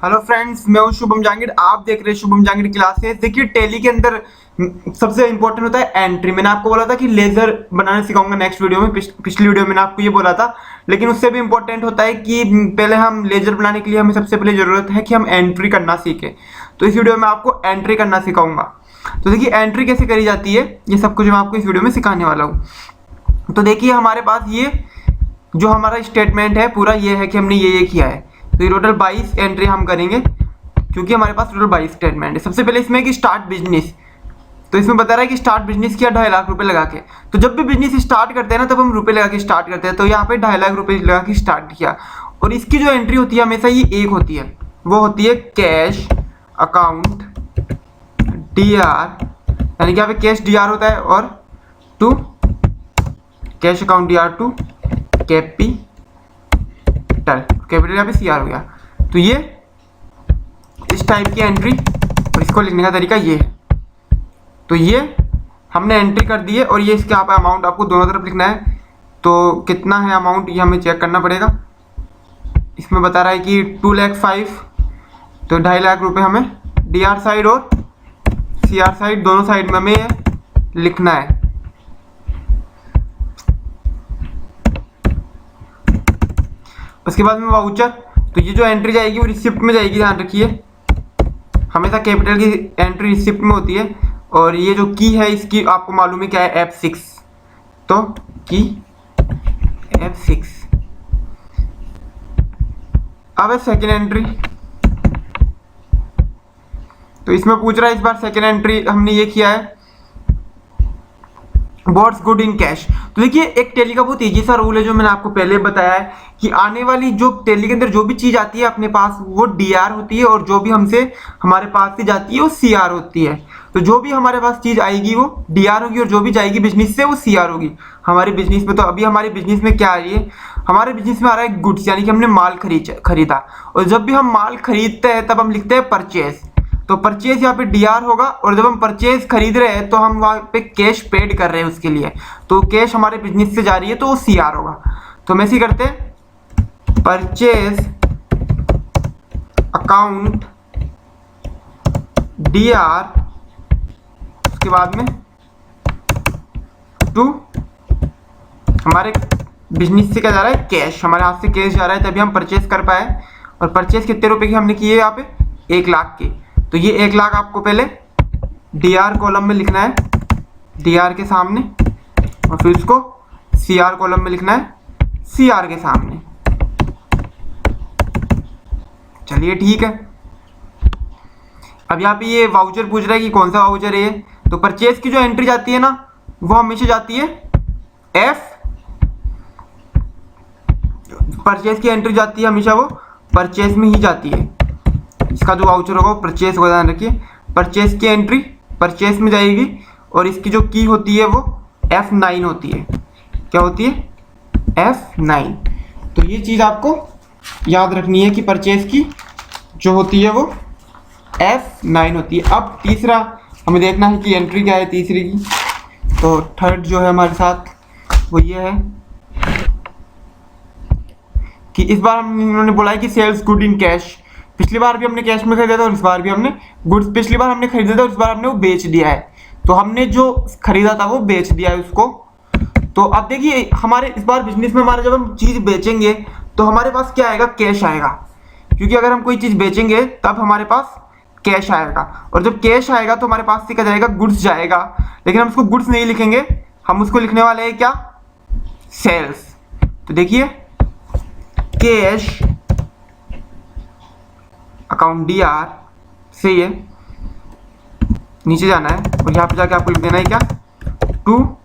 Hello friends, मैं हूं शुभम जहांगीर। आप देख रहे हैं शुभम जहांगीर क्लासेस। देखिए, टैली के अंदर सबसे इंपॉर्टेंट होता है एंट्री। मैंने आपको बोला था कि लेजर बनाना सिखाऊंगा नेक्स्ट वीडियो में। पिछली वीडियो में मैंने आपको ये बोला था, लेकिन उससे भी इंपॉर्टेंट होता है कि पहले हम लेजर बनाने के लिए हमें सबसे पहले जरूरत है कि हम एंट्री करना सीखें। तो इस वीडियो में आपको एंट्री करना सिखाऊंगा। तो देखिए, एंट्री कैसे करी जाती है ये सब कुछ मैं आपको इस वीडियो में सिखाने वाला हूँ। तो देखिए, हमारे पास ये जो हमारा स्टेटमेंट है पूरा ये है कि हमने ये किया है। तो ये टोटल 22 एंट्री हम करेंगे क्योंकि हमारे पास टोटल 22 स्टेटमेंट है। सबसे पहले इसमें कि स्टार्ट बिजनेस। तो इसमें बता रहा है कि स्टार्ट बिजनेस किया 2.5 लाख रुपए लगा के। तो जब भी बिजनेस स्टार्ट करते हैं ना, तब हम रुपए लगा के स्टार्ट करते हैं। तो यहाँ पे 2.5 लाख रुपए लगा के स्टार्ट किया। और इसकी जो एंट्री होती है हमेशा ये एक होती है, वो होती है कैश अकाउंट DR, यानी कि यहाँ पे कैश DR होता है और to cash account DR to capital यहाँ पे CR हो गया। तो ये इस टाइप की एंट्री, और इसको लिखने का तरीका ये है। तो ये हमने एंट्री कर दी है और ये इसके यहाँ पे अमाउंट आपको दोनों तरफ लिखना है। तो कितना है अमाउंट ये हमें चेक करना पड़ेगा। इसमें बता रहा है कि 2,05,000, तो 2.5 लाख रुपए हमें DR साइड और CR साइड दोनों साइड में हमें लिखना है। उसके बाद में वाउचर। तो ये जो एंट्री जाएगी वो रिसिप्ट में जाएगी, ध्यान रखिए। हमेशा कैपिटल की एंट्री रिसिप्ट में होती है। और ये जो की है इसकी आपको मालूम है क्या है, F6। तो की F6। अब है सेकेंड एंट्री। तो इसमें पूछ रहा है इस बार सेकेंड एंट्री हमने ये किया है व्हाट्स गुड इन कैश। तो देखिए, एक टैली का बहुत ईजी सा रूल है जो मैंने आपको पहले बताया है कि आने वाली जो टैली के अंदर जो भी चीज आती है अपने पास वो DR होती है, और जो भी हमसे हमारे पास से जाती है वो CR होती है। तो जो भी हमारे पास चीज आएगी वो DR होगी, और जो भी जाएगी बिजनेस से वो CR होगी हमारे बिजनेस में। तो अभी हमारे बिजनेस में क्या आ रही है, हमारे बिजनेस में आ रहा है गुड्स, यानी कि हमने माल खरीदा। और जब भी हम माल खरीदते हैं तब हम लिखते हैं परचेज। तो परचेज यहाँ पे DR होगा, और जब हम परचेज खरीद रहे हैं तो हम वहाँ पे कैश पेड कर रहे हैं उसके लिए। तो कैश हमारे बिजनेस से जा रही है तो वो CR होगा। तो हम ऐसे करते हैं, परचेज अकाउंट DR, उसके बाद में टू हमारे बिजनेस से क्या जा रहा है, कैश। हमारे हाथ से कैश जा रहा है तभी हम परचेज कर पाए। और परचेज कितने रुपए की हमने की है यहाँ पे, 1 लाख की। तो ये 1 लाख आपको पहले DR कॉलम में लिखना है, DR के सामने, और फिर इसको CR कॉलम में लिखना है, CR के सामने। चलिए ठीक है। अब यहाँ पे ये वाउचर पूछ रहा है कि कौन सा वाउचर है। तो परचेज की जो एंट्री जाती है ना, वो हमेशा जाती है परचेज की एंट्री जाती है हमेशा वो परचेज में ही जाती है। इसका जो वाउचर होगा वो परचेज को ध्यान रखिए, परचेज की एंट्री परचेज में जाएगी। और इसकी जो की होती है वो F9 होती है। क्या होती है, F9। तो ये चीज़ आपको याद रखनी है कि परचेज की जो होती है वो F9 होती है। अब तीसरा हमें देखना है कि एंट्री क्या है तीसरी की। तो थर्ड जो है हमारे साथ वो ये है कि इस बार उन्होंने बोला है कि सेल्स गुड इन कैश। पिछली बार भी हमने कैश में खरीदा था और इस बार भी हमने गुड्स, पिछली बार हमने खरीदा था और इस बार हमने वो बेच दिया है। तो हमने जो खरीदा था वो बेच दिया है उसको। तो अब देखिए, हमारे इस बार बिजनेस में हमारे जब हम चीज बेचेंगे तो हमारे पास क्या आएगा, कैश आएगा। क्योंकि अगर हम कोई चीज बेचेंगे तब हमारे पास कैश आएगा, और जब कैश आएगा तो हमारे पास से क्या जाएगा, गुड्स जाएगा। लेकिन हम उसको गुड्स नहीं लिखेंगे, हम उसको लिखने वाले हैं क्या, सेल्स। तो देखिए, कैश अकाउंट DR से ये नीचे जाना है, और यहाँ पे जाके आपको लिख देना है क्या, टू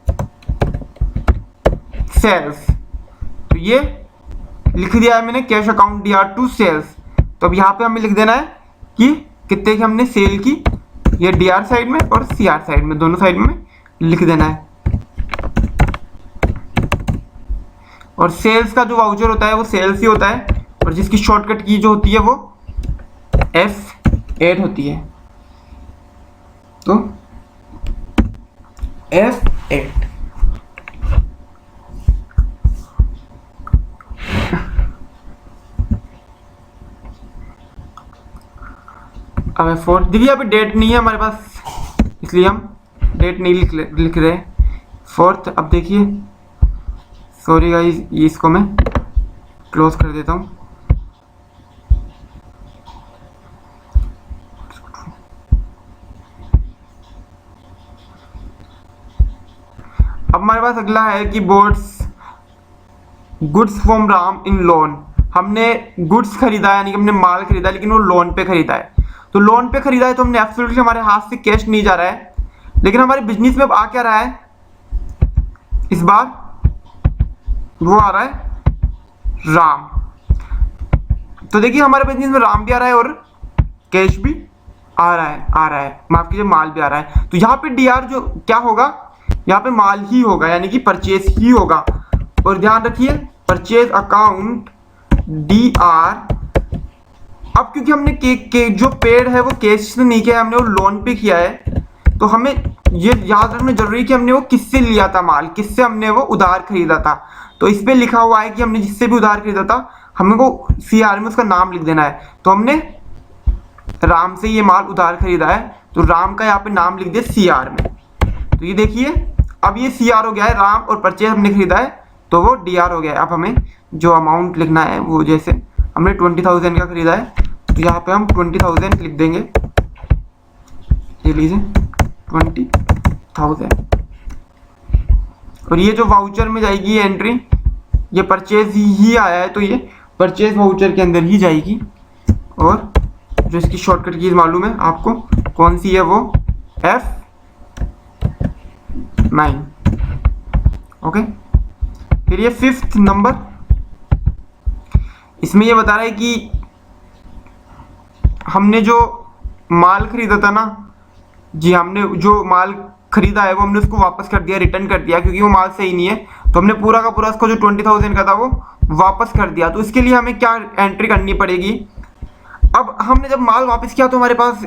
सेल्स। तो ये लिख दिया है मैंने, cash account DR to sales. तो अब यहाँ पे हमें लिख देना है कि कितने की हमने सेल की, ये DR साइड में और CR साइड में, दोनों साइड में लिख देना है। और सेल्स का जो वाउचर होता है वो सेल्स ही होता है, और जिसकी शॉर्टकट की जो होती है वो F8 होती है। तो F8। अब F4 देखिए यहाँ पे डेट नहीं है हमारे पास, इसलिए हम डेट नहीं लिख रहे। फोर्थ, अब देखिए, सॉरी गाइस, ये इसको मैं क्लोज कर देता हूँ। अब हमारे पास अगला है कि boards goods from Ram in loan. हमने गुड्स खरीदा, यानी कि हमने माल खरीदा, लेकिन वो लोन पे खरीदा है। तो लोन पे खरीदा है तो हमने एब्सोल्युटली हमारे हाथ से कैश नहीं जा रहा है। लेकिन हमारे बिजनेस में अब आ क्या रहा है इस बार, वो आ रहा है राम। तो देखिए हमारे बिजनेस में राम भी आ रहा है और कैश भी आ रहा है, माफ कीजिए, माल भी आ रहा है। तो यहाँ पे डीआर जो क्या होगा, यहाँ पे माल ही होगा, यानी कि परचेज ही होगा। और ध्यान रखिए परचेज अकाउंट डीआर। अब क्योंकि हमने के जो पेड है वो कैश से नहीं किया है, हमने वो लोन पे किया है, तो हमें ये याद रखना जरूरी है कि हमने वो किससे लिया था माल, किससे हमने वो उधार खरीदा था। तो इस पे लिखा हुआ है कि हमने जिससे भी उधार खरीदा था हमें वो सीआर में उसका नाम लिख देना है। तो हमने राम से ये माल उधार खरीदा है, तो राम का यहाँ पे नाम लिख दिया सीआर में। तो ये देखिए अब ये सीआर हो गया है, राम और परचेज हमने खरीदा है तो वो डीआर हो गया है। अब हमें जो अमाउंट लिखना है वो, जैसे हमने 20,000 का खरीदा है तो यहाँ पे हम 20,000 लिख देंगे। ये लीजिए 20,000। और ये जो वाउचर में जाएगी ये एंट्री, ये परचेज ही आया है तो ये परचेज वाउचर के अंदर ही जाएगी। और जो इसकी शॉर्टकट कीज मालूम है आपको कौन सी है, वो F9। ओके, फिर ये 5th नंबर, इसमें ये बता रहा है कि हमने जो माल खरीदा था ना, जी हमने जो माल खरीदा है वो हमने उसको वापस कर दिया, रिटर्न कर दिया, क्योंकि वो माल सही नहीं है। तो हमने पूरा का पूरा उसको जो 20,000 का था वो वापस कर दिया। तो इसके लिए हमें क्या एंट्री करनी पड़ेगी, अब हमने जब माल वापस किया तो हमारे पास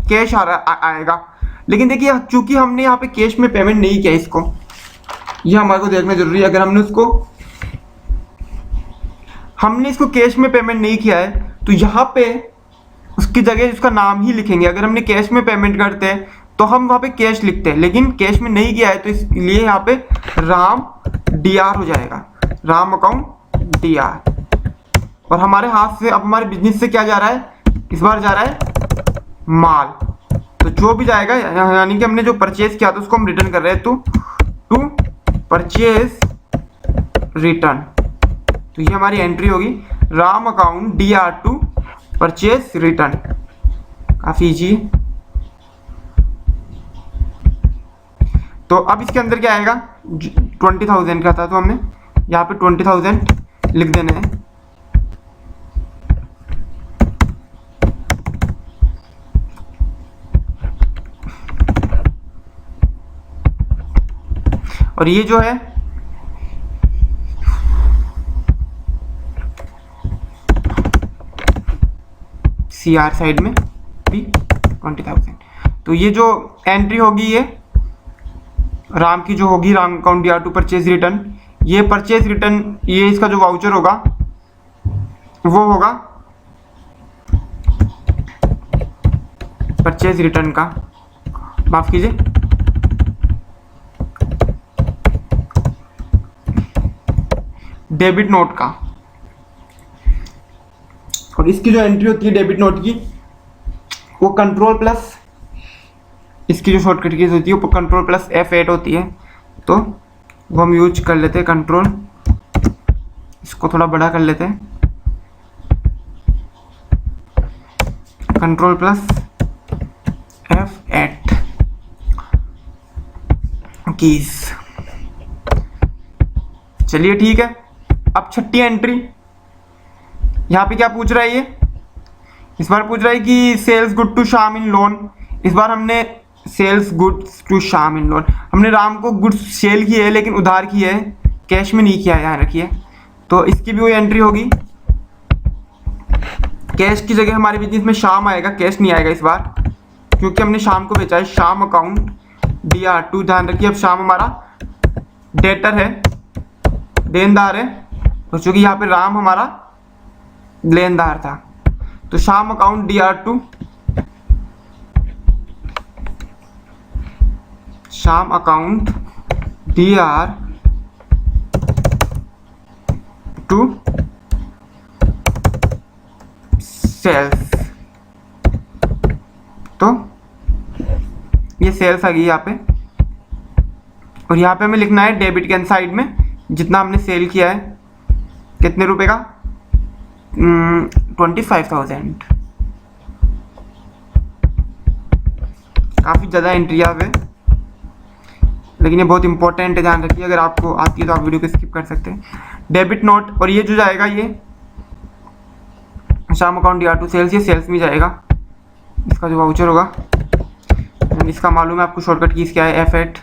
कैश आएगा। लेकिन देखिए चूंकि हमने यहाँ पे कैश में पेमेंट नहीं किया, इसको ये हमारे को देखना जरूरी है। अगर हमने इसको कैश में पेमेंट नहीं किया है तो यहाँ पे उसकी जगह उसका नाम ही लिखेंगे। अगर हमने कैश में पेमेंट करते हैं तो हम वहाँ पे कैश लिखते हैं, लेकिन कैश में नहीं किया है तो इसलिए यहाँ पे राम डीआर हो जाएगा, राम अकाउंट डीआर। और हमारे हाथ से अब हमारे बिजनेस से क्या जा रहा है, इस बार जा रहा है माल। तो जो भी जाएगा, यानी कि हमने जो परचेज किया था उसको हम रिटर्न कर रहे हैं, टू परचेज रिटर्न। तो ये हमारी एंट्री होगी, Ram account DR to purchase return. काफी इजी। तो अब इसके अंदर क्या आएगा, 20,000 का था तो हमने यहाँ पे 20,000 लिख देने हैं। और ये जो है सीआर साइड में भी 20,000। तो ये जो एंट्री होगी ये राम की जो होगी, Ram account DR to purchase return, ये परचेज रिटर्न, ये इसका जो वाउचर होगा वो होगा परचेज रिटर्न का, माफ कीजिए, डेबिट नोट का। और इसकी जो एंट्री होती है डेबिट नोट की, वो कंट्रोल प्लस, इसकी जो शॉर्टकट कीज होती है वो कंट्रोल प्लस F8 होती है। तो वो हम यूज कर लेते हैं कंट्रोल, इसको थोड़ा बड़ा कर लेते हैं, कंट्रोल प्लस F8 कीज। चलिए ठीक है। अब 6ठी एंट्री, यहाँ पे क्या पूछ रहा है ये, इस बार पूछ रहा है कि sales good to Shyam in loan. इस बार हमने sales goods to Shyam in loan, हमने राम को गुड्स सेल किए है लेकिन उधार किए है, कैश में नहीं किया है, यहाँ रखिए। तो इसकी भी वही एंट्री होगी, कैश की जगह हमारे बिजनेस में श्याम आएगा, कैश नहीं आएगा इस बार, क्योंकि हमने श्याम को बेचा है। श्याम अकाउंट डीआर टू, ध्यान रखिए अब श्याम हमारा डेटर है, देनदार है, तो चूंकि यहाँ पे राम हमारा लेनदार था, तो श्याम अकाउंट डीआर टू शाम अकाउंट DR टू सेल्स। तो ये सेल्स आ गई यहाँ पे, और यहाँ पे हमें लिखना है डेबिट के साइड में जितना हमने सेल किया है, कितने रुपए का, 25,000। काफ़ी ज़्यादा एंट्री यहाँ पे, लेकिन ये बहुत इंपॉर्टेंट है, ध्यान रखिए। अगर आपको आती है तो आप वीडियो को स्किप कर सकते हैं। डेबिट नोट, और ये जो जाएगा ये शाम अकाउंट DR टू सेल्स, ये सेल्स में जाएगा, इसका जो वाउचर होगा। इसका मालूम है आपको शॉर्टकट कीज क्या है, F8।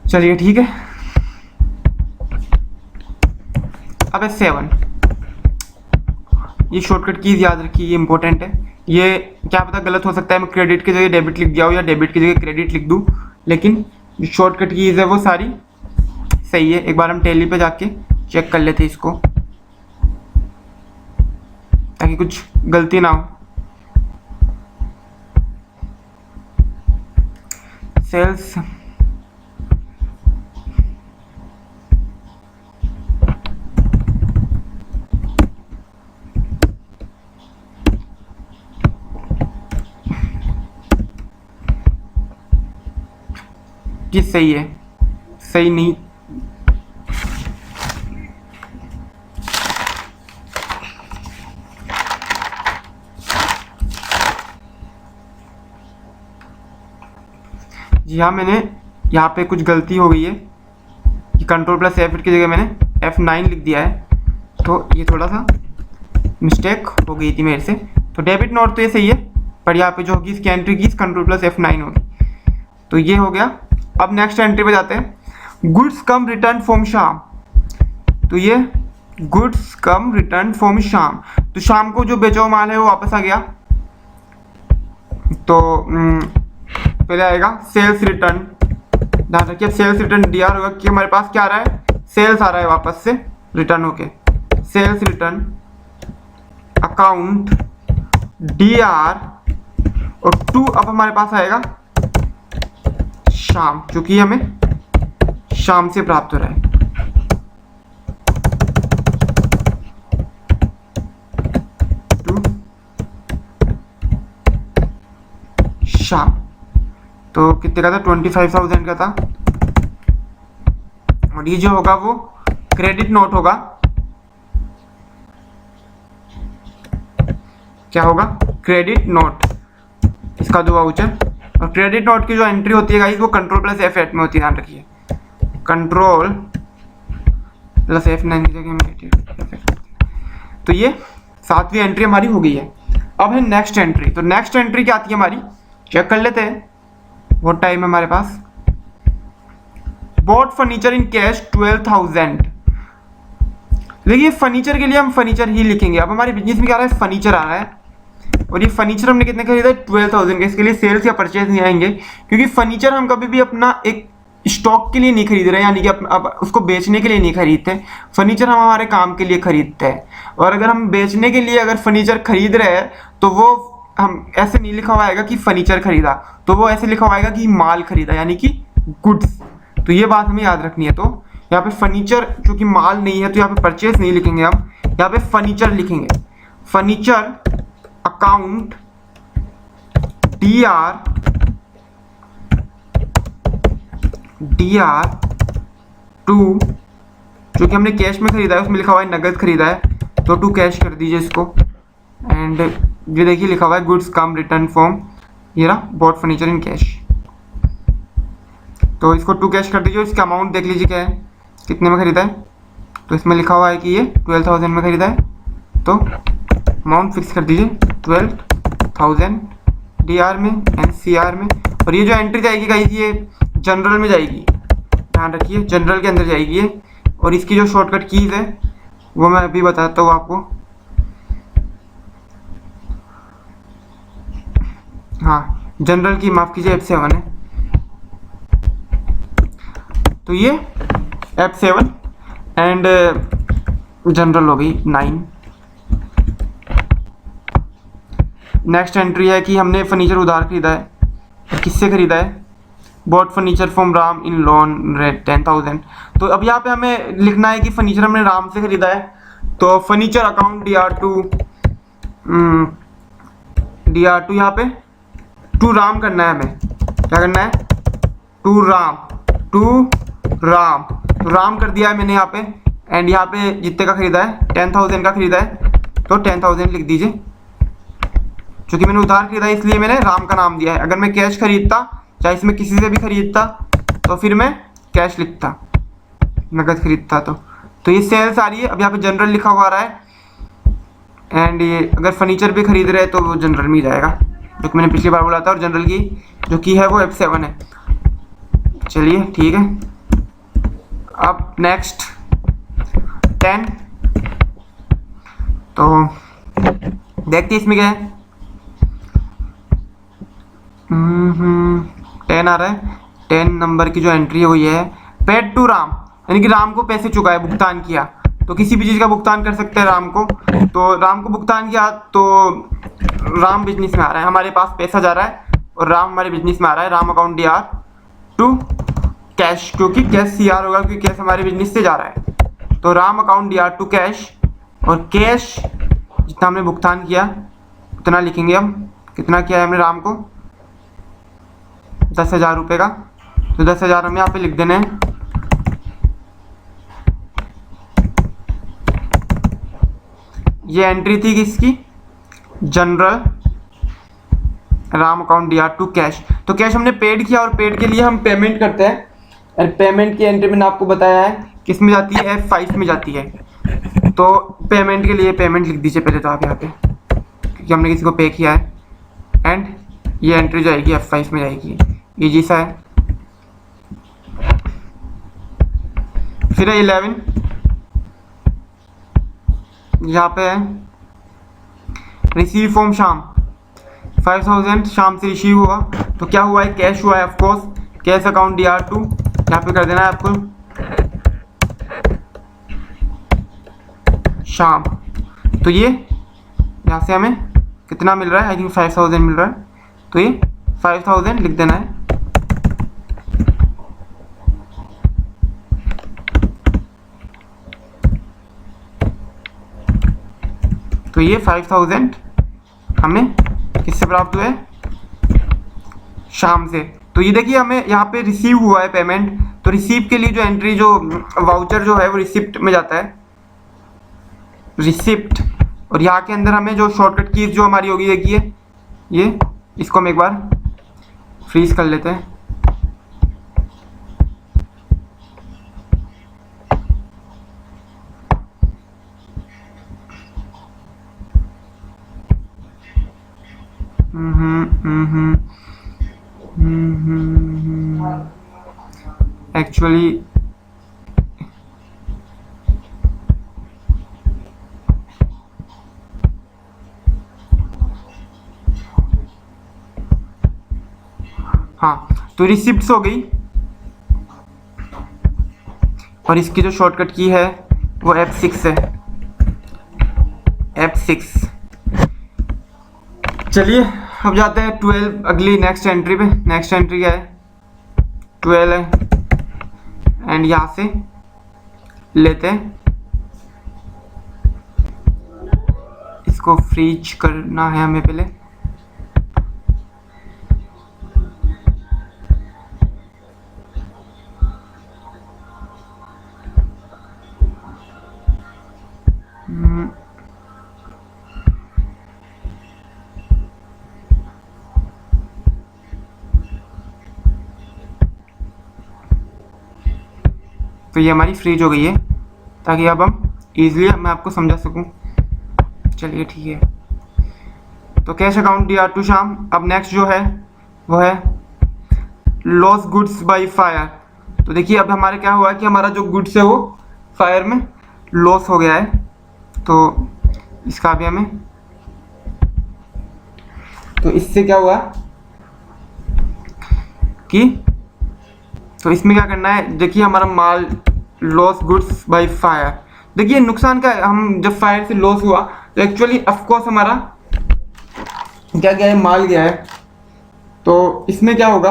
चलिए ठीक है। अब 7, ये शॉर्टकट कीज याद रखिए, ये इंपॉर्टेंट है। ये क्या पता गलत हो सकता है, मैं क्रेडिट की जगह डेबिट लिख दिया हूँ या डेबिट की जगह क्रेडिट लिख दूँ, लेकिन जो शॉर्टकट कीज है वो सारी सही है। एक बार हम टैली पे जाके चेक कर लेते इसको, ताकि कुछ गलती ना हो। सेल्स कि सही है, सही नहीं, जी हाँ, मैंने यहाँ पे कुछ गलती हो गई है कि कंट्रोल प्लस F8 की जगह मैंने F9 लिख दिया है, तो ये थोड़ा सा मिस्टेक हो गई थी मेरे से। तो डेबिट नोट तो ये सही है, पर यहाँ पे जो होगी इसकी एंट्री की कंट्रोल प्लस F9 होगी। तो ये हो गया। अब नेक्स्ट एंट्री पे जाते हैं, गुड्स कम रिटर्न फ्रॉम शाम। तो ये गुड्स कम रिटर्न फ्रॉम शाम, तो शाम को जो बेचा हुआ माल है वो वापस आ गया। तो पहले आएगा सेल्स रिटर्न, ध्यान रखिए सेल्स रिटर्न DR होगा कि हमारे पास क्या आ रहा है, सेल्स आ रहा है वापस से रिटर्न होके। सेल्स रिटर्न अकाउंट DR और टू, अब हमारे पास आएगा शाम, क्योंकि हमें शाम से प्राप्त हो रहा है। टू शाम, तो कितने का था, 25,000 का था। और ये जो होगा वो क्रेडिट नोट होगा, क्या होगा, क्रेडिट नोट, इसका जो वाउचर। और क्रेडिट नोट की जो एंट्री होती है गाइस वो कंट्रोल प्लस F8 में होती है, ध्यान रखिए, कंट्रोल प्लस F9 की जगह। तो ये 7वीं एंट्री हमारी हो गई है। अब है नेक्स्ट एंट्री। तो नेक्स्ट एंट्री क्या आती है हमारी, चेक कर लेते हैं, बहुत टाइम है हमारे पास। Bought furniture in cash 12,000। देखिए फर्नीचर के लिए हम फर्नीचर ही लिखेंगे। अब हमारे बिजनेस में क्या आ रहा है, फर्नीचर आ रहा है, और ये फर्नीचर हमने कितने खरीदा है, 12,000 का। इसके लिए सेल्स या परचेज नहीं आएंगे, क्योंकि फर्नीचर हम कभी भी अपना एक स्टॉक के लिए नहीं खरीद रहे, यानी कि अब उसको बेचने के लिए नहीं खरीदते। फर्नीचर हम हमारे काम के लिए खरीदते हैं, और अगर हम बेचने के लिए अगर फर्नीचर खरीद रहे हैं तो वो हम ऐसे नहीं लिखा हुआ आएगा कि फर्नीचर खरीदा, तो वो ऐसे लिखा हुआ आएगा कि माल खरीदा, यानी कि गुड्स। तो ये बात हमें याद रखनी है। तो यहाँ पे फर्नीचर चूंकि माल नहीं है तो यहाँ पे परचेज नहीं लिखेंगे हम, यहाँ पे फर्नीचर लिखेंगे। फर्नीचर अकाउंट DR टू, क्योंकि हमने कैश में खरीदा है, उसमें लिखा हुआ है नगद खरीदा है, तो टू कैश कर दीजिए इसको। एंड ये देखिए लिखा हुआ है गुड्स कम रिटर्न फ्रॉम, ये रहा बॉट फर्नीचर इन कैश, तो इसको टू कैश कर दीजिए। इसका अमाउंट देख लीजिए क्या है, कितने में खरीदा है, तो इसमें लिखा हुआ है कि ये 12,000 में खरीदा है, तो अमाउंट फिक्स कर दीजिए 12,000 DR में एंड CR में। और ये जो एंट्री जाएगी गाइस ये जनरल में जाएगी, ध्यान रखिए जनरल के अंदर जाएगी ये। और इसकी जो शॉर्टकट कीज है वो मैं अभी बताता हूँ आपको। हाँ जनरल की माफ कीजिए F7 है, तो ये F7 एंड जनरल हो गई 9। नेक्स्ट एंट्री है कि हमने फर्नीचर उधार खरीदा है। किससे खरीदा है? Bought furniture from Ram in loan rate 10,000। तो अब यहाँ पे हमें लिखना है कि फर्नीचर हमने राम से खरीदा है। तो फर्नीचर अकाउंट DR2 यहाँ पे टू राम करना है हमें। क्या करना है? टू राम तो राम कर दिया है मैंने यहाँ पे। एंड यहाँ पे जितने का खरीदा है 10,000 का खरीदा है, तो 10,000 लिख दीजिए। क्योंकि मैंने उधार खरीदा है इसलिए मैंने राम का नाम दिया है। अगर मैं कैश खरीदता, चाहे इसमें किसी से भी खरीदता, तो फिर मैं कैश लिखता, नकद खरीदता। तो ये सेल्स आ रही है। अब यहाँ पे जनरल लिखा हुआ आ रहा है। एंड ये अगर फर्नीचर भी खरीद रहे हैं तो वो जनरल में ही जाएगा, जो कि मैंने पिछली बार बोला था। और जनरल की जो की है वो F7 है। चलिए ठीक है। अब नेक्स्ट 10, तो देखते इसमें क्या है। 10 आ रहा है। 10 नंबर की जो एंट्री है वो ये है, पेड टू राम, यानी कि राम को पैसे चुकाए, भुगतान किया। तो किसी भी चीज़ का भुगतान कर सकते हैं राम को। तो राम को भुगतान किया तो राम बिजनेस में आ रहा है, हमारे पास पैसा जा रहा है और राम हमारे बिजनेस में आ रहा है। राम अकाउंट DR2 कैश, क्योंकि कैश CR होगा क्योंकि कैश हमारे बिजनेस से जा रहा है। तो राम अकाउंट DR2 कैश, और कैश जितना हमने भुगतान किया उतना लिखेंगे हम। कितना किया है हमने राम को? 10,000 रुपये का। तो 10,000 हमें यहाँ पे लिख देने हैं। ये एंट्री थी किसकी? General Ram account DR2 cash. तो कैश हमने पेड किया, और पेड के लिए हम पेमेंट करते हैं। और पेमेंट की एंट्री मैंने आपको बताया है किस में जाती है, F5 में जाती है। तो पेमेंट के लिए पेमेंट लिख दीजिए पहले तो आप यहाँ पे, क्योंकि हमने किसी को पे किया है। एंड ये एंट्री जाएगी F5 में जाएगी। ईजी सा है। फिर है 11, यहाँ पे है रिसीव फ्रॉम शाम, 5,000 शाम से रिसीव हुआ। तो क्या हुआ है? कैश हुआ है ऑफकोर्स। कैश अकाउंट DR2 यहाँ पे कर देना है आपको शाम। तो ये यहाँ से हमें कितना मिल रहा है? आई थिंक 5,000 मिल रहा है। तो ये 5,000 लिख देना है। तो ये 5,000 हमें किससे प्राप्त हुए? शाम से। तो ये देखिए हमें यहाँ पे रिसीव हुआ है पेमेंट। तो रिसीव के लिए जो एंट्री, जो वाउचर जो है वो रिसिप्ट में जाता है, रिसिप्ट। और यहाँ के अंदर हमें जो शॉर्टकट कीज जो हमारी होगी, देखिए ये, इसको हम एक बार फ्रीज कर लेते हैं। एक्चुअली हाँ, तो रिसिप्ट्स हो गई। और इसकी जो शॉर्टकट की है वो F6 है, F6। चलिए अब जाते हैं 12 अगली नेक्स्ट एंट्री पे। नेक्स्ट एंट्री क्या है? 12 है। एंड यहाँ से लेते हैं, इसको फ्रीज करना है हमें पहले। तो ये हमारी फ्रीज हो गई है, ताकि अब हम इजीली मैं आपको समझा सकूं। चलिए ठीक है। तो कैश अकाउंट DR2 शाम। अब नेक्स्ट जो है वो है लॉस गुड्स बाय फायर। तो देखिए अब हमारे क्या हुआ है कि हमारा जो गुड्स है वो फायर में लॉस हो गया है। तो इसका भी हमें, तो इससे क्या हुआ कि, तो इसमें क्या करना है? देखिए हमारा माल लॉस गुड्स बाय फायर। देखिए नुकसान क्या है? हम जब फायर से लॉस हुआ तो एक्चुअली ऑफकोर्स हमारा क्या गया है, माल गया है। तो इसमें क्या होगा,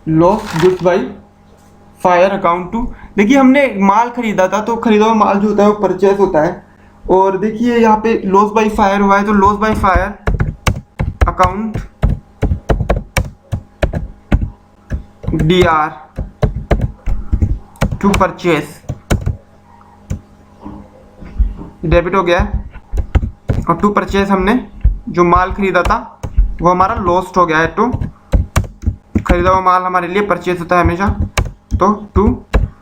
loss goods by fire account to, देखिए हमने माल खरीदा था तो खरीदा हुआ माल जो होता है वो परचेस होता है। और देखिए यहाँ पे लॉस बाई फायर हुआ है तो loss by fire account DR to purchase, debit हो गया है। और टू परचेस हमने जो माल खरीदा था वो हमारा लॉस्ट हो गया है। तो खरीदा हुआ माल हमारे लिए परचेस होता है हमेशा, तो टू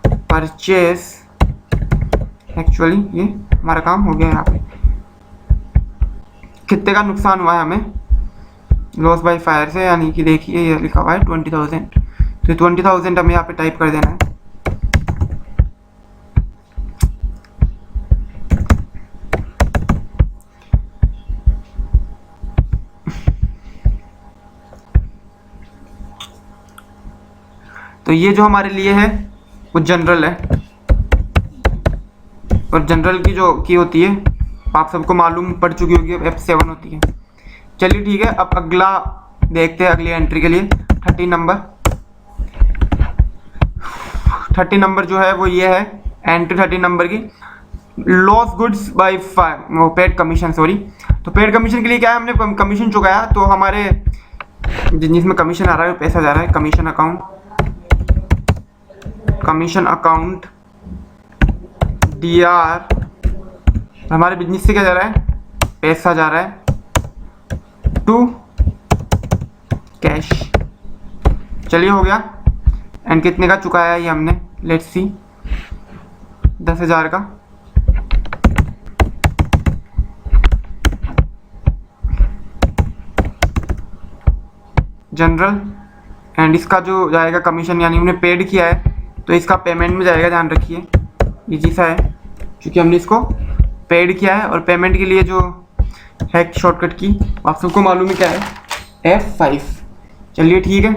परचेस, एक्चुअली ये हमारा काम हो गया है। यहाँ पे कितने का नुकसान हुआ है हमें लॉस बाय फायर से, यानी कि देखिए ये लिखा हुआ है 20,000, तो 20,000 हमें यहाँ पे टाइप कर देना है। तो ये जो हमारे लिए है वो जनरल है, और जनरल की जो की होती है आप सबको मालूम पड़ चुकी होगी, F7 होती है। चलिए ठीक है, अब अगला देखते हैं, अगली एंट्री के लिए 30 नंबर। 30 नंबर जो है वो ये है एंट्री 30 नंबर की, loss goods by paid commission, sorry. तो पेड कमीशन के लिए क्या है, हमने कमीशन चुकाया, तो हमारे जिसमें कमीशन आ रहा है पैसा जा रहा है commission account, commission account DR, हमारे बिजनेस से क्या जा रहा है, पैसा जा रहा है टू कैश। चलिए हो गया। एंड कितने का चुकाया है ये हमने, लेट्स सी, 10,000 का। जनरल, एंड इसका जो जाएगा कमीशन, यानी हमने पेड किया है तो इसका पेमेंट में जाएगा, ध्यान रखिए इजी सा है क्योंकि हमने इसको पेड किया है। और पेमेंट के लिए जो है शॉर्टकट की आप सबको मालूम है क्या है, F5। चलिए ठीक है,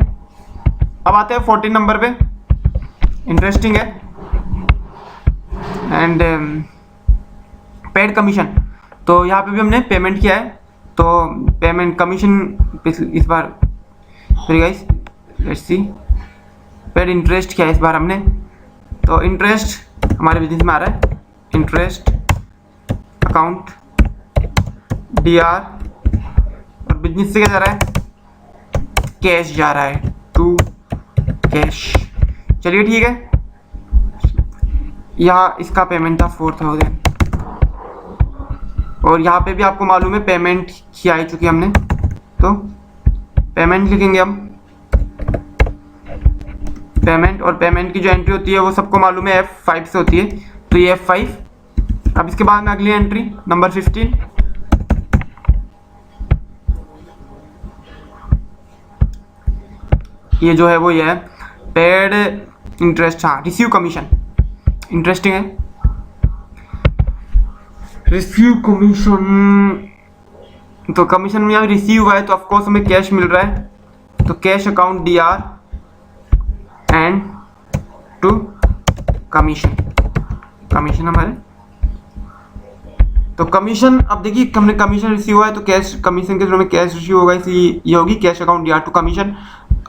अब आते हैं 14 नंबर पे, इंटरेस्टिंग है एंड पेड कमीशन। तो यहाँ पे भी हमने पेमेंट किया है, तो पेमेंट कमीशन इस बार, sorry guys, let's see, paid interest किया है इस बार हमने। तो इंटरेस्ट हमारे बिजनेस में आ रहा है, इंटरेस्ट अकाउंट DR, और बिजनेस से क्या जा रहा है, कैश जा रहा है टू कैश। चलिए ठीक है, यहाँ इसका पेमेंट था 4,000, और यहाँ पे भी आपको मालूम है पेमेंट की आ चुकी है हमने, तो पेमेंट लिखेंगे हम, पेमेंट। और पेमेंट की जो एंट्री होती है वो सबको मालूम है F5 से होती है, तो ये F5। अब इसके बाद में अगली एंट्री नंबर 15, ये जो है वो ये है पेड इंटरेस्ट, हाँ रिसीव कमीशन, इंटरेस्टिंग है, रिसीव कमीशन। तो कमीशन में यहाँ रिसीव हुआ है तो ऑफकोर्स हमें कैश मिल रहा है, तो cash account DR and to commission, commission हमारे, तो कमीशन, अब देखिए हमने कमीशन रिसीव हुआ है तो कैश, कमीशन के थ्रू में कैश रिसीव होगा, इसलिए ये होगी cash account DR to commission.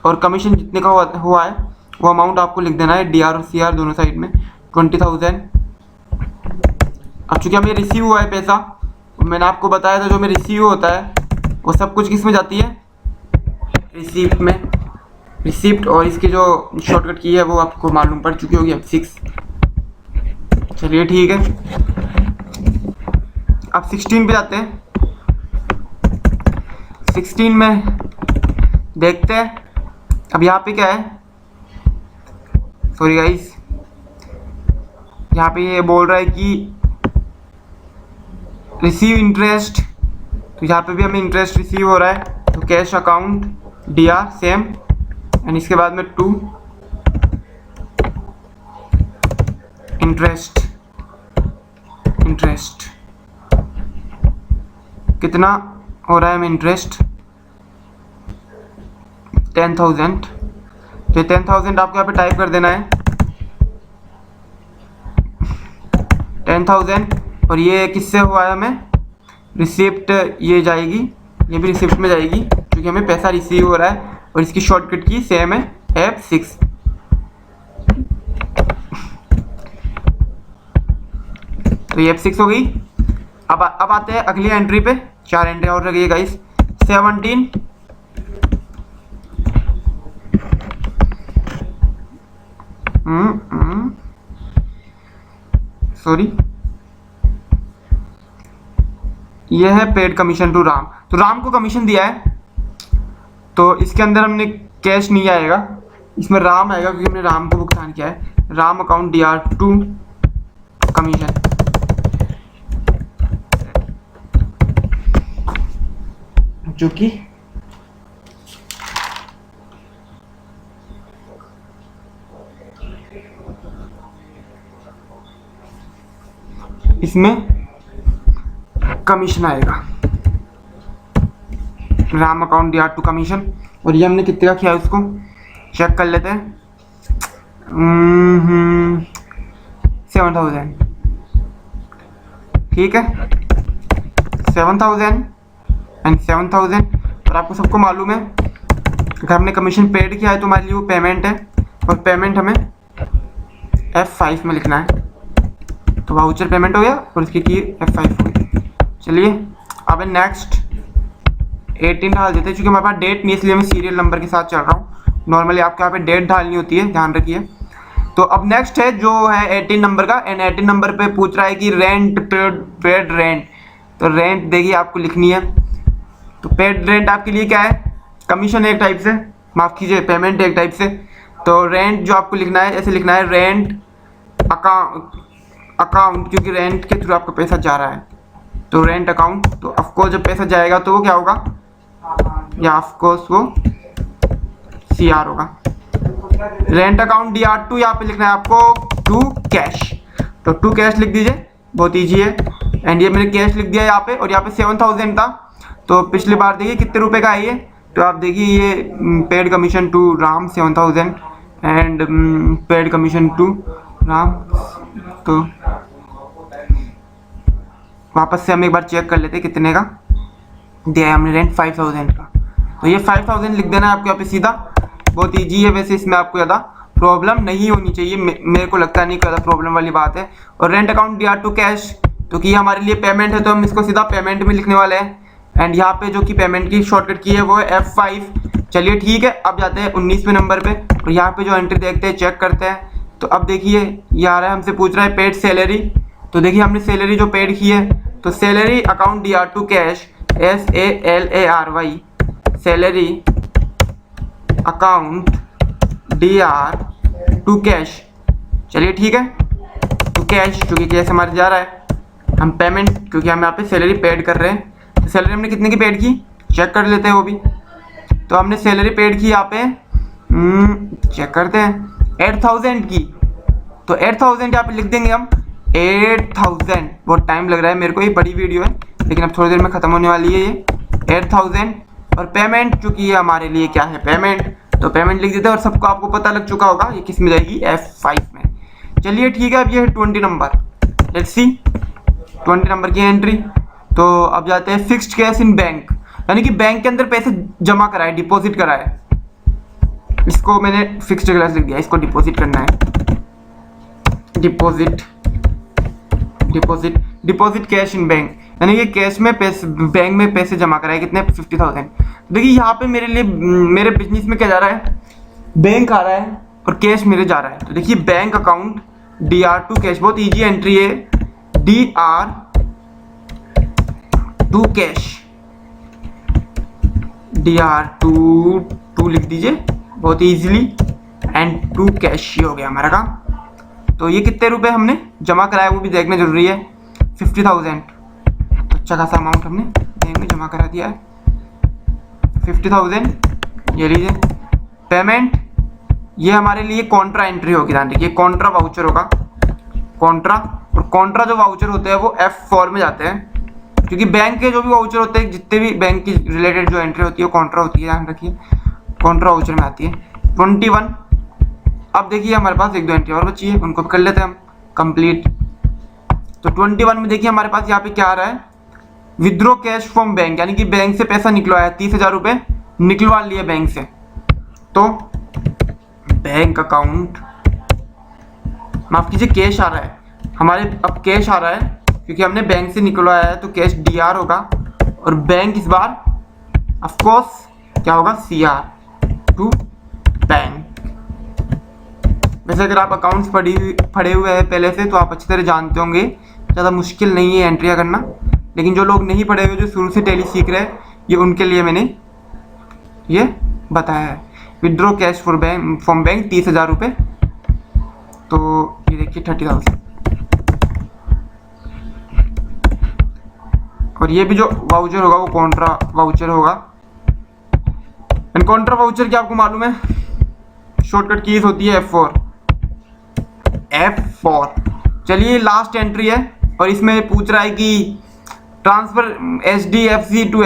और कमीशन जितने का हुआ है वो अमाउंट आपको लिख देना है, DR और CR दोनों साइड में, 20,000। अब चूंकि हमें रिसीव हुआ है पैसा, मैंने आपको बताया था जो हमें रिसीव होता है वो सब कुछ किस में जाती है, रिसीप्ट में, रिसिप्ट। और इसकी जो शॉर्टकट की है वो आपको मालूम पड़ चुकी होगी, F6। चलिए ठीक है, अब 16 पे जाते हैं। 16 में देखते हैं, अब यहाँ पे क्या है, सॉरी गाइस, यहाँ पे ये बोल रहा है कि रिसीव इंटरेस्ट, तो यहाँ पे भी हमें इंटरेस्ट रिसीव हो रहा है, तो cash account DR same, and इसके बाद में टू इंटरेस्ट, इंटरेस्ट कितना हो रहा है हमें इंटरेस्ट, 10,000। तो 10,000 आपको यहाँ पे टाइप कर देना है, 10,000। और ये किससे हुआ है हमें, रिसिप्ट ये जाएगी, ये भी रिसिप्ट में जाएगी क्योंकि हमें पैसा रिसीव हो रहा है और इसकी शॉर्टकट की सेम है F6। तो ये F6 हो गई। अब आते हैं अगली एंट्री पे, 4 एंट्री और रही है गाइस। 17 सॉरी, ये है पेड कमीशन टू राम। तो राम को कमीशन दिया है, तो इसके अंदर हमने कैश नहीं आएगा, इसमें राम आएगा क्योंकि हमने राम को भुगतान किया है। Ram account DR2 commission. जो कि इसमें कमीशन आएगा, राम अकाउंट DR2 कमीशन। और ये हमने कितने का किया है उसको चेक कर लेते हैं। 7000, ठीक है, 7000 एंड 7000। और आपको सबको मालूम है अगर हमने कमीशन पेड किया है तो हमारे लिए वो पेमेंट है, और पेमेंट हमें F5 में लिखना है। तो वाउचर पेमेंट हो गया और इसकी की F5 हो गई। चलिए अब नेक्स्ट 18 डाल देते हैं, क्योंकि हमारे पास डेट नहीं इसलिए मैं सीरियल नंबर के साथ चल रहा हूँ। नॉर्मली आपके यहाँ पे डेट डालनी होती है, ध्यान रखिए। तो अब नेक्स्ट है जो है 18 नंबर का, एंड 18 नंबर पे पूछ रहा है कि रेंट पेड रेंट। तो रेंट देखिए आपको लिखनी है। तो पेड रेंट आपके लिए क्या है, कमीशन एक टाइप से, माफ़ कीजिए पेमेंट एक टाइप से। तो रेंट जो आपको लिखना है ऐसे लिखना है, रेंट अकाउंट, क्योंकि रेंट के थ्रू आपका पैसा जा रहा है। तो रेंट अकाउंट, तो ऑफकोर्स जब पैसा जाएगा तो वो क्या होगा, या ऑफकोर्स वो CR होगा। रेंट अकाउंट DR2 यहाँ पे लिखना है आपको टू कैश। तो टू कैश लिख दीजिए, बहुत ईजी है। एंड ये मैंने कैश लिख दिया यहाँ पे, और यहाँ पे 7000 था। तो पिछली बार देखिए कितने रुपए का है ये, तो आप देखिए ये paid commission to Ram 7000 and paid commission to Ram. तो वापस से हम एक बार चेक कर लेते हैं कितने का दिया है हमने रेंट, 5000 का। तो ये 5000 लिख देना है आपको यहाँ पे सीधा, बहुत ईजी है। वैसे इसमें आपको ज़्यादा प्रॉब्लम नहीं होनी चाहिए, मेरे को लगता नहीं ज़्यादा प्रॉब्लम वाली बात है। और रेंट अकाउंट DR2 कैश, तो कि हमारे लिए पेमेंट है तो हम इसको सीधा पेमेंट में लिखने वाले हैं। एंड यहाँ पे जो कि पेमेंट की शॉर्टकट की है वो है F5। चलिए ठीक है, अब जाते हैं 19वें नंबर पे, और यहाँ पे जो एंट्री देखते हैं चेक करते हैं। तो अब देखिए ये आ रहा है, हमसे पूछ रहा है पेड सैलरी। तो देखिए हमने सैलरी जो पेड की है, तो salary account DR2 cash SALARY, salary account DR2 cash. चलिए ठीक है, तो कैश क्योंकि कैश हमारे जा रहा है, हम पेमेंट क्योंकि हम यहाँ पे सैलरी पेड कर रहे हैं। तो सैलरी हमने कितने की पेड की चेक कर लेते हैं वो भी। तो हमने सैलरी पेड की यहाँ पे चेक करते हैं 8000 की। तो 8000 यहाँ पे लिख देंगे हम 8000। बहुत टाइम लग रहा है मेरे को, ये बड़ी वीडियो है लेकिन अब थोड़ी देर में ख़त्म होने वाली है ये 8000। और पेमेंट चूँकि ये हमारे लिए क्या है पेमेंट, तो पेमेंट लिख देते हैं। और सबको आपको पता लग चुका होगा ये किस में जाएगी, F5 में। चलिए ठीक है, अब ये है 20 नंबर। लेट्स सी 20 नंबर की एंट्री। तो अब जाते हैं फिक्स्ड कैश इन बैंक, यानी कि बैंक के अंदर पैसे जमा कराए, डिपॉजिट कराए। इसको मैंने फिक्स्ड कैश लिख दिया, इसको डिपॉजिट करना है। डिपॉजिट कैश इन बैंक, यानी कि कैश में पैसे, बैंक में पैसे जमा कराए। कितने, 50000। देखिए यहाँ पे मेरे लिए, मेरे बिजनेस में क्या जा रहा है, बैंक आ रहा है और कैश मेरे जा रहा है। तो देखिए बैंक अकाउंट DR2 कैश, बहुत इजी एंट्री है, DR2 कैश, DR2 लिख दीजिए बहुत इजीली, एंड 2 कैश। ये हो गया हमारा काम। तो ये कितने रुपए हमने जमा कराया वो भी देखना जरूरी है, 50000। अच्छा खासा अमाउंट हमने बैंक में जमा करा दिया है, 50000। ये लीजिए पेमेंट। ये हमारे लिए कॉन्ट्रा एंट्री होगी, ध्यान रखिए कॉन्ट्रा वाउचर होगा, कॉन्ट्रा। और कॉन्ट्रा जो वाउचर होते हैं वो F4 में जाते हैं, क्योंकि बैंक के जो भी वाउचर होते हैं, जितने भी बैंक की रिलेटेड जो एंट्री होती है वो कॉन्ट्रा होती है, ध्यान रखिए कॉन्ट्रा वाउचर में आती है। 21। अब देखिए हमारे पास 1-2 एंट्री और बची है, उनको कर लेते हैं हम कंप्लीट। तो 21 में देखिए हमारे पास यहाँ पे क्या आ रहा है, विद्रो कैश फ्रॉम बैंक, यानी कि बैंक से पैसा निकलवाया, 30,000 रुपये निकलवा लिए बैंक से। तो बैंक अकाउंट, माफ कीजिए कैश आ रहा है हमारे, अब कैश आ रहा है क्योंकि हमने बैंक से निकलवाया है, तो कैश DR होगा और बैंक इस बार ऑफ कोर्स क्या होगा, CR टू बैंक। वैसे अगर आप अकाउंट्स पढ़े हुए हैं पहले से तो आप अच्छी तरह जानते होंगे, ज़्यादा मुश्किल नहीं है एंट्रियाँ करना, लेकिन जो लोग नहीं पढ़े हुए, जो शुरू से टैली सीख रहे हैं, ये उनके लिए मैंने ये बताया है। विड्रॉ कैश फ्रॉम बैंक 30,000 रुपये, तो ये देखिए 30,000। और ये भी जो वाउचर होगा वो कॉन्ट्रा वाउचर होगा। एंड कॉन्ट्रा वाउचर क्या आपको मालूम है, शॉर्टकट कीज होती है F4। चलिए लास्ट एंट्री है और इसमें पूछ रहा है कि transfer HDFC to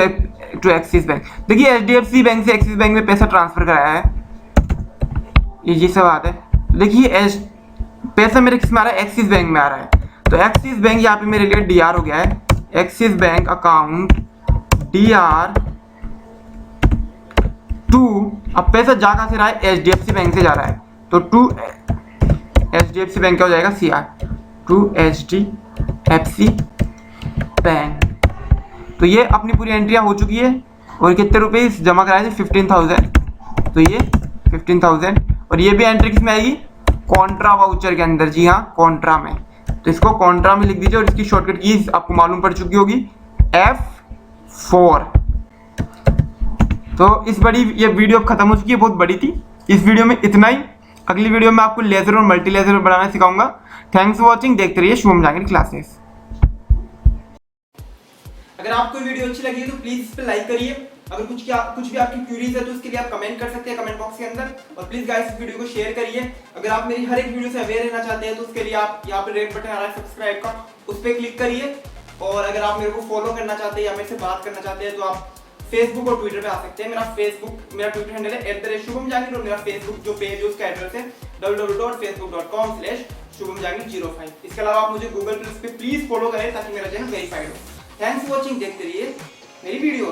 Axis bank. देखिए HDFC बैंक से एक्सिस बैंक में पैसा ट्रांसफर कराया है, ये सब बात है। देखिए पैसा मेरे किस में आ रहा है, एक्सिस बैंक में आ रहा है, तो एक्सिस बैंक यहाँ पे मेरे लिए DR हो गया है। Axis bank account DR to, अब पैसा जा कहाँ से रहा है, HDFC बैंक से जा रहा है, तो टू HDFC बैंक क्या हो जाएगा, CR टू HDFC बैंक। तो ये अपनी पूरी एंट्रियाँ हो चुकी है। और कितने रुपए जमा कराए थे, 15,000, तो ये 15,000। और ये भी एंट्री किस में आएगी, कॉन्ट्रा वाउचर के अंदर, जी हाँ कॉन्ट्रा में, तो इसको कॉन्ट्रा में लिख दीजिए। और इसकी शॉर्टकट कीज आपको मालूम पड़ चुकी होगी, F4। तो इस बड़ी ये वीडियो अब खत्म हो चुकी है, बहुत बड़ी थी। इस वीडियो में इतना ही, अगली वीडियो में आपको लेजर और मल्टी लेजर बनाना सिखाऊंगा। थैंक्स फॉर वॉचिंग, देखते रहिए शुभम जहांगीर क्लासेस। अगर आपको वीडियो अच्छी लगी तो प्लीज इस पे लाइक करिए। अगर कुछ भी आपकी क्यूरीज है तो उसके लिए आप कमेंट कर सकते हैं कमेंट बॉक्स के अंदर। और प्लीज गाइस इस वीडियो को शेयर करिए। अगर आप मेरी हर एक वीडियो से अवेयर रहना चाहते हैं तो उसके लिए आप यहाँ पे रेड बटन आ रहा है सब्सक्राइब का, उस पर क्लिक करिए। और अगर आप मेरे को फॉलो करना चाहते हैं या मेरे से बात करना चाहते हैं तो आप फेसबुक और ट्विटर पे आ सकते हैं। मेरा ट्विटर हैंडल है @शुभम जहांगीर और मेरा फेसबुक जो पेज है उसका एड्रेस है www.facebook.com/shubhamjahangir05। इसके अलावा आप मुझे गूगल प्लस पे प्लीज फॉलो करें ताकि मेरा चैनल वेरीफाइड हो। थैंक्स फॉर वॉचिंग, देखते रहिए मेरी वीडियो।